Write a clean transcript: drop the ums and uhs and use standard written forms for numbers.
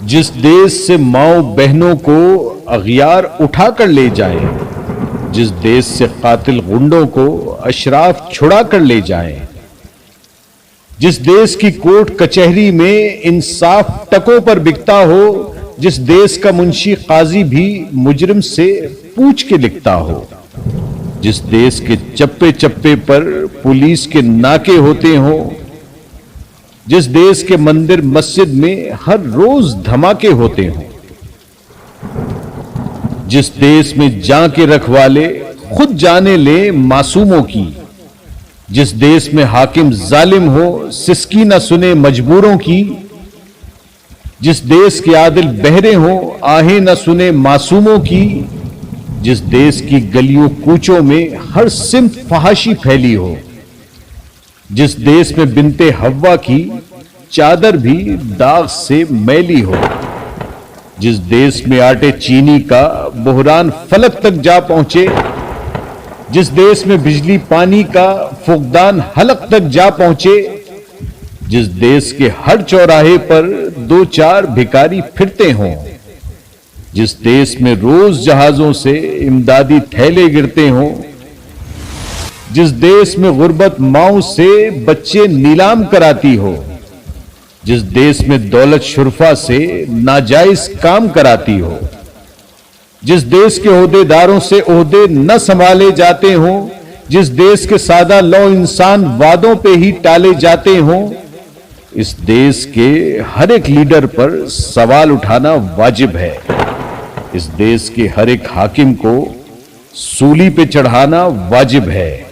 जिस देश से माओ बहनों को अगियार उठा कर ले जाएं, जिस देश से कातिल गुंडों को अशराफ छुड़ा कर ले जाएं, जिस देश की कोर्ट कचहरी में इंसाफ टकों पर बिकता हो, जिस देश का मुंशी काजी भी मुजरिम से पूछ के लिखता हो, जिस देश के चप्पे चप्पे पर पुलिस के नाके होते हों, जिस देश के मंदिर मस्जिद में हर रोज धमाके होते हों, जिस देश में जान के रखवाले खुद जाने ले मासूमों की, जिस देश में हाकिम जालिम हो सिसकी न सुने मजबूरों की, जिस देश के आदिल बहरे हो आहें न सुने मासूमों की, जिस देश की गलियों कूचों में हर सिमत फहाशी फैली हो, जिस देश में बिनते हव्वा की चादर भी दाग से मैली हो, जिस देश में आटे चीनी का बुहरान फलक तक जा पहुंचे, जिस देश में बिजली पानी का फुकदान हलक तक जा पहुंचे, जिस देश के हर चौराहे पर दो चार भिखारी फिरते हों, जिस देश में रोज जहाजों से इमदादी थैले गिरते हों, जिस देश में गुर्बत माओ से बच्चे नीलाम कराती हो, जिस देश में दौलत शुरफा से नाजायज काम कराती हो, जिस देश के ओहदेदारों से ओहदे न संभाले जाते हों, जिस देश के सादा लौ इंसान वादों पे ही टाले जाते हों, इस देश के हर एक लीडर पर सवाल उठाना वाजिब है। इस देश के हर एक हाकिम को सूली पे चढ़ाना वाजिब है।